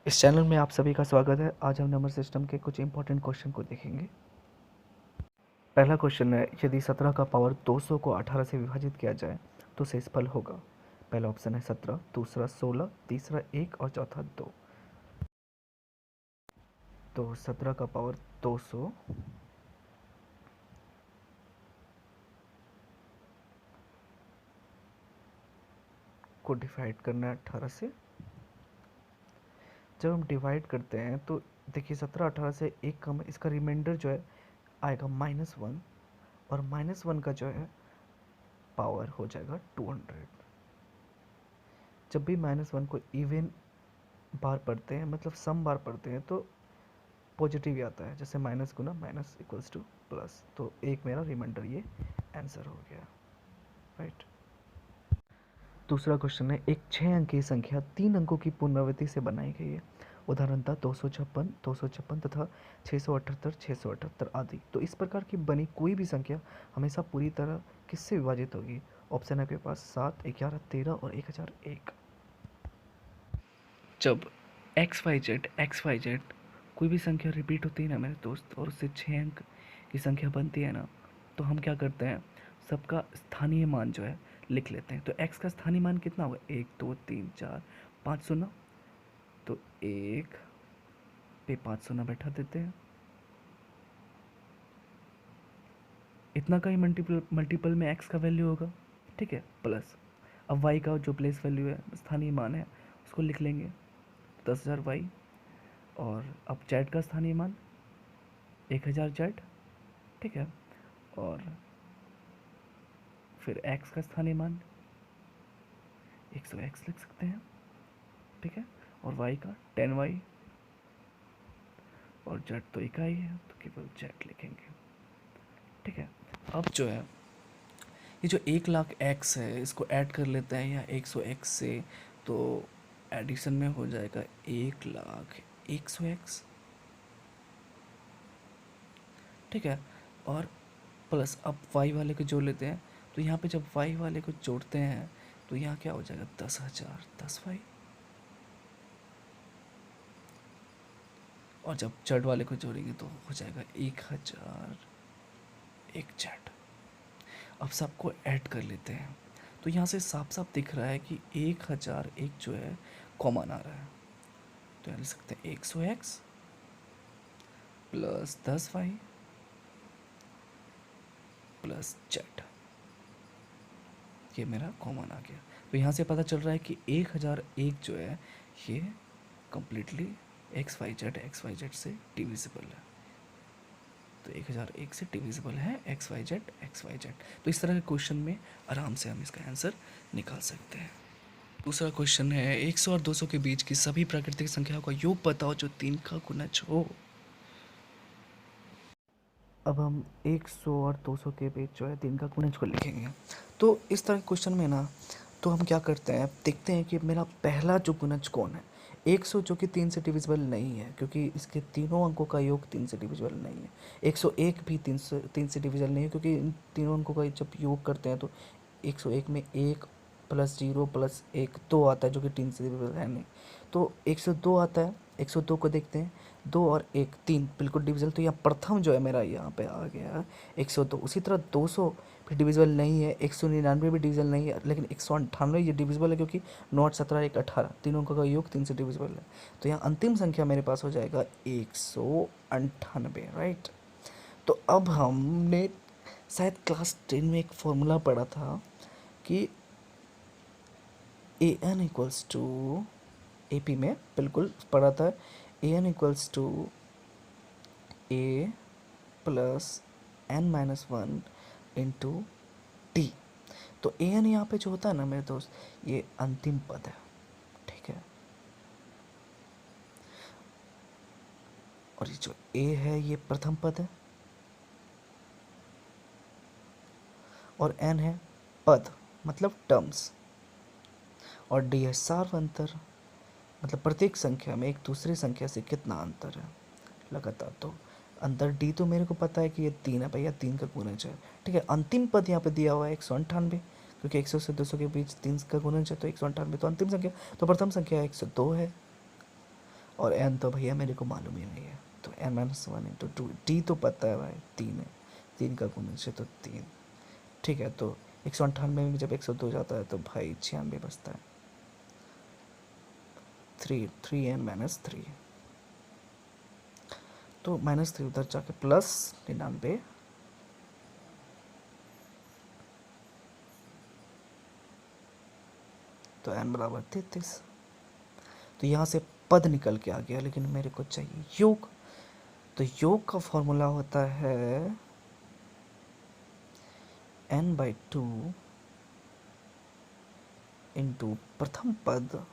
इस चैनल में आप सभी का स्वागत है। आज हम नंबर सिस्टम के कुछ इंपॉर्टेंट क्वेश्चन को देखेंगे। पहला क्वेश्चन है, यदि 17 का पावर 200 को 18 से विभाजित किया जाए तो शेषफल होगा। पहला ऑप्शन है 17, दूसरा 16, तीसरा 1 और चौथा 2। तो 17 का पावर 200 को डिवाइड करना है 18 से। जब हम डिवाइड करते हैं तो देखिए 17 18 से 1 कम, इसका रिमाइंडर जो है आएगा -1, और -1 का जो है पावर हो जाएगा 200। जब भी -1 को इवन बार पढ़ते हैं, मतलब सम बार पढ़ते हैं, तो पॉजिटिव ही आता है। जैसे माइनस गुना माइनस इक्वल्स टू प्लस। तो एक मेरा रिमाइंडर ये आंसर हो गया, राइट। दूसरा क्वेश्चन है, एक 6 अंक की संख्या 3 अंकों की पुनरावृत्ति से बनाई गई है। उदाहरण था 256 तथा 678, 678 आदि। तो इस प्रकार की बनी कोई भी संख्या हमेशा पूरी तरह किससे विभाजित होगी? ऑप्शन है आपके पास 7, 11, 13 और 1001। जब XYZ कोई भी संख्या रिपीट होती है ना मेरे दोस्त, और उससे 6 अंक की संख्या बनती है ना, तो हम क्या करते हैं, सबका स्थानीय मान जो है लिख लेते हैं। तो x का स्थानीय मान कितना होगा? 1 2 3 4 5 शून्य। तो 1 पे 5 शून्य बैठा देते हैं। इतना का ही मल्टीपल में x का वैल्यू होगा, ठीक है, प्लस अब y का जो प्लेस वैल्यू है, स्थानीय मान है, उसको लिख लेंगे 10,000 y। और अब z का स्थानीय मान 1000 z, ठीक है। और फिर x का स्थानीय मान 100x लिख सकते हैं, ठीक है। और y का 10y, और z तो इकाई है तो केवल z लिखेंगे, ठीक है। अब जो है ये जो 1,00,000 x है, इसको ऐड कर लेते हैं या 100x से, तो एडिशन में हो जाएगा 1,00,000 100x, ठीक है। और प्लस अब y वाले को जोड़ लेते हैं। तो यहाँ पे जब y वाले को जोड़ते हैं तो यहाँ क्या हो जाएगा? 10,000 10y। और जब z वाले को जोड़ेंगे तो हो जाएगा 1,000 1 z। अब सबको ऐड कर लेते हैं। तो यहाँ से साफ साफ दिख रहा है कि 1,001 जो है कॉमन आ रहा है। तो यहाँ लिख सकते हैं 100x plus 10y plus z। ये मेरा कॉमन आ गया। तो यहाँ से पता चल रहा है कि 1,001 जो है ये कम्प्लीटली XYZ से डिविजिबल है। तो 1,001 से डिविजिबल है XYZ। तो इस तरह के क्वेश्चन में आराम से हम इसका आंसर निकाल सकते हैं। दूसरा क्वेश्चन है, 100 और 200 के बीच की सभी प्राकृतिक संख्याओं का योग बताओ जो 3 का गुणज हो। अब हम 100 और 200 के बीच जो है 3 का गुणज को लिखेंगे। तो इस तरह के क्वेश्चन में ना, तो हम क्या करते हैं, देखते हैं कि मेरा पहला जो गुणज कौन है। 100 जो कि 3 से डिविजिबल नहीं है, क्योंकि इसके तीनों अंकों का योग 3 से डिविजिबल नहीं है। 101 भी 3 से डिविजिबल नहीं है, क्योंकि इन तीनों अंकों का जब योग करते हैं तो 101 में 1 प्लस 0 प्लस 1 2 आता है, जो कि 3 से डिविजिबल है नहीं। तो 102 आता है। 102 को देखते हैं, 2 और 1 3 बिल्कुल डिविजिबल। तो यहाँ प्रथम जो है मेरा यहाँ पे आ गया 102। उसी तरह 200 भी डिविजिबल नहीं है, 199 भी डिविजिबल नहीं है, लेकिन 198 ये डिविजिबल है, क्योंकि 9 8 17 1 18 तीनों का योग 3 से डिविजिबल है। तो यहाँ अंतिम संख्या मेरे पास हो जाएगा 198, राइट। तो अब हमने शायद क्लास 10 में एक फॉर्मूला पढ़ा था कि an इक्वल्स टू, AP में बिल्कुल पढ़ा था, an equals to a plus n-1 into t. तो an यहाँ पे जो होता है ना मेरे दोस्त, ये अंतिम पद है, ठीक है। और ये जो a है ये प्रथम पद है, और n है पद, मतलब टर्म्स, और d है सार्व अंतर, मतलब प्रत्येक संख्या में एक दूसरी संख्या से कितना अंतर है लगातार। तो अंतर d तो मेरे को पता है कि ये 3 है भैया, 3 का गुणज है, ठीक है। अंतिम पद यहाँ पे दिया हुआ है 198, क्योंकि 100 से 200 के बीच 3 का गुणज है, तो 198 तो अंतिम संख्या। तो प्रथम संख्या 102 है, और एन तो भैया मेरे को मालूम ही नहीं है, तो n minus one into two, t तो पता है भाई, 3 है, 3 का गुणज है तो 3। ठीक है, तो 198 में जब 102 जाता है तो भाई 96 बचता है, 3 माइनस 3, तो -3 उधर जाके प्लस 99, तो n बराबर 33। तो यहाँ से पद निकल के आ गया, लेकिन मेरे को चाहिए योग। तो योग का फॉर्मूला होता है n/2 इंटू प्रथम पद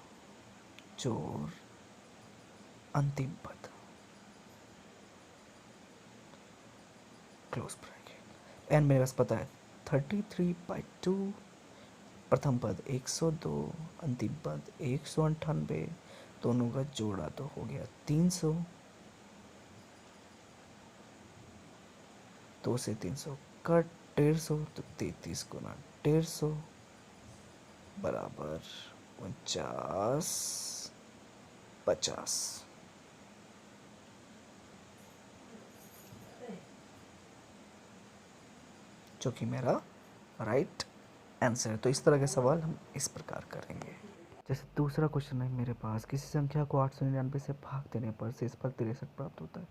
जोड़ अंतिम पद, क्लोज ब्रैकेट। n मेरे पास पता है 33/2, प्रथम पद 102, अंतिम पद 198, दोनों का जोड़ा तो हो गया 300, 2 से 300 कट, 150, तो 33 गुना 150 बराबर 49, 50। जो कि मेरा राइट आंसर है। तो इस तरह के सवाल हम इस प्रकार करेंगे। जैसे दूसरा क्वेश्चन है मेरे पास, किसी संख्या को 899 से भाग देने पर शेषफल 63 प्राप्त होता है,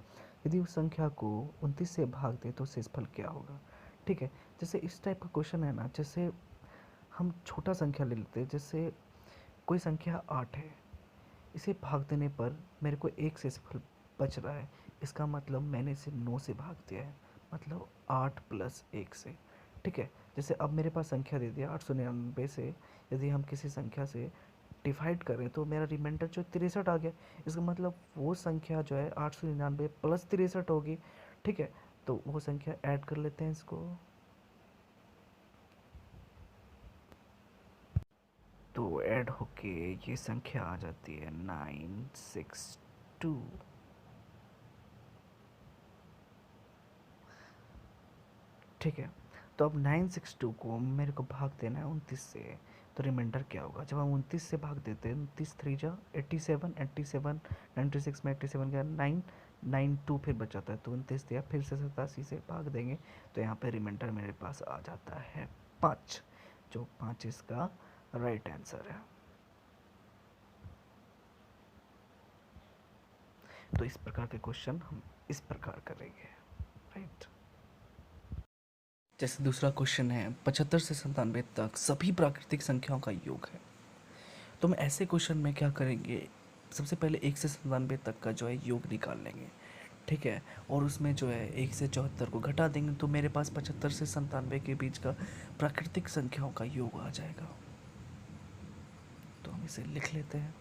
यदि उस संख्या को 29 से भाग दे तो शेषफल क्या होगा। ठीक है, जैसे इस टाइप का क्वेश्चन है ना, जैसे हम छोटा संख्या ले लेते हैं, जैसे कोई संख्या 8 है, इसे भाग देने पर मेरे को एक शेषफल बच रहा है, इसका मतलब मैंने इसे 9 से भाग दिया है, मतलब 8 + 1 से। ठीक है, जैसे अब मेरे पास संख्या दे दिया 899 से, यदि हम किसी संख्या से डिवाइड करें तो मेरा रिमाइंडर जो 63 आ गया, इसका मतलब वो संख्या जो है 899 + 63 होगी। ठीक है, तो वो संख्या ऐड कर लेते हैं इसको, तो ऐड होके ये संख्या आ जाती है 962। ठीक है, तो अब 962 को मेरे को भाग देना है 29 से, तो रिमाइंडर क्या होगा। जब हम 29 से भाग देते हैं, 29 3 जा 87, 87 96 में 87 गया 992 फिर बच जाता है, तो 29 दिया, फिर से 87 से भाग देंगे, तो यहाँ पे रिमाइंडर मेरे पास आ जाता है 5, जो 5 इसका राइट आंसर है। तो इस प्रकार के क्वेश्चन हम इस प्रकार करेंगे, राइट। जैसे दूसरा क्वेश्चन है, 75 से 97 तक सभी प्राकृतिक संख्याओं का योग है। तो हम ऐसे क्वेश्चन में क्या करेंगे, सबसे पहले 1 से 97 तक का जो है योग निकाल लेंगे। ठीक है, और उसमें जो है 1 से 74 को घटा देंगे, तो मेरे पास 75 से 97 के बीच का प्राकृतिक संख्याओं का योग आ जाएगा। तो हम इसे लिख लेते हैं,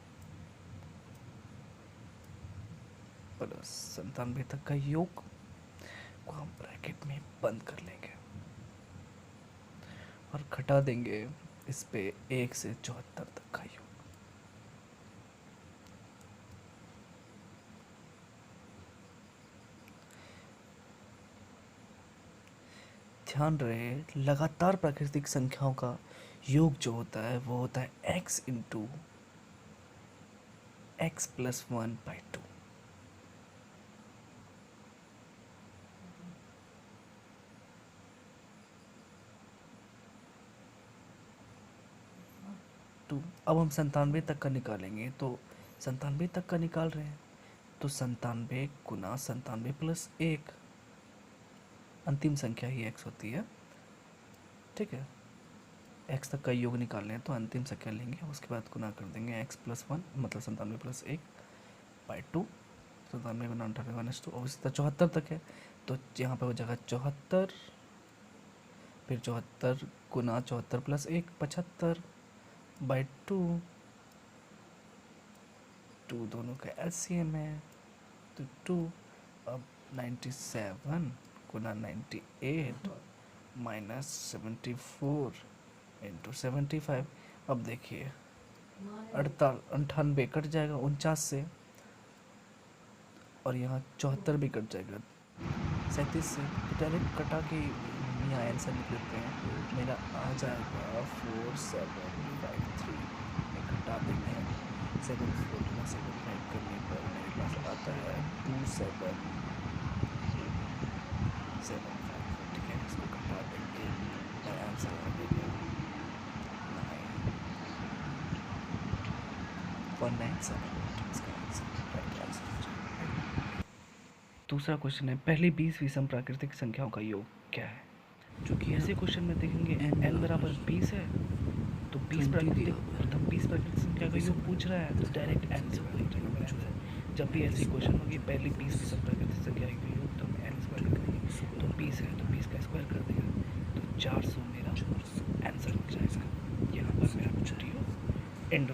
प्लस 97 तक का योग को हम ब्रैकेट में बंद कर लेंगे और घटा देंगे इस पे 1 से 74 तक का योग। ध्यान रहे, लगातार प्राकृतिक संख्याओं का योग जो होता है वो होता है x इंटू x + 1/2। अब हम 97 तक का निकालेंगे, तो 97 तक का निकाल रहे हैं, तो 97 गुना 97 + 1, अंतिम संख्या ही x होती है। ठीक है, x तक का योग निकालना है तो अंतिम संख्या लेंगे, उसके बाद गुना कर देंगे x + 1, मतलब 97 + 1/2, 97 गुना 98 - 2, और इसी तरह 74 तक है, तो यहाँ पे हो जाएगा 74, फिर 74 गुना 74 + 1 75/2, 2 दोनों का LCM है, तो 2। अब 97 गुना 98 -74 इंटू 75। अब देखिए 98 कट जाएगा 49 से, और यहाँ 74 भी कट जाएगा 37 से, तो डायरेक्ट कटा के यहाँ आंसर लिख लेते हैं। मेरा आ जाएगा 4753 में घटा देंगे 74 गुना 75 करने पर 7 7 5, ठीक है, इसको घटा देंगे और आंसर आ जाएगा 91978, इसका आंसर राइट आंसर हो जाएगा। दूसरा क्वेश्चन है, पहली 20 विषम प्राकृतिक संख्याओं का योग क्या है? जो कि ऐसे क्वेश्चन में देखेंगे n बराबर 20 है, तो 20 प्राकृतिक प्रथम 20 प्राकृतिक संख्या का योग पूछ रहा है, तो डायरेक्ट n से पूछेगा। जब भी ऐसी क्वेश्चन होगी पहली 20 विषम प्राकृतिक संख्या का योग, तो हम n स्क्वायर करेंगे, तो 20 है तो 20 का स्क्वायर कर देंगे, तो 400 मेरा आंसर हो जाएगा। यहाँ पर मेरा वीडियो एंड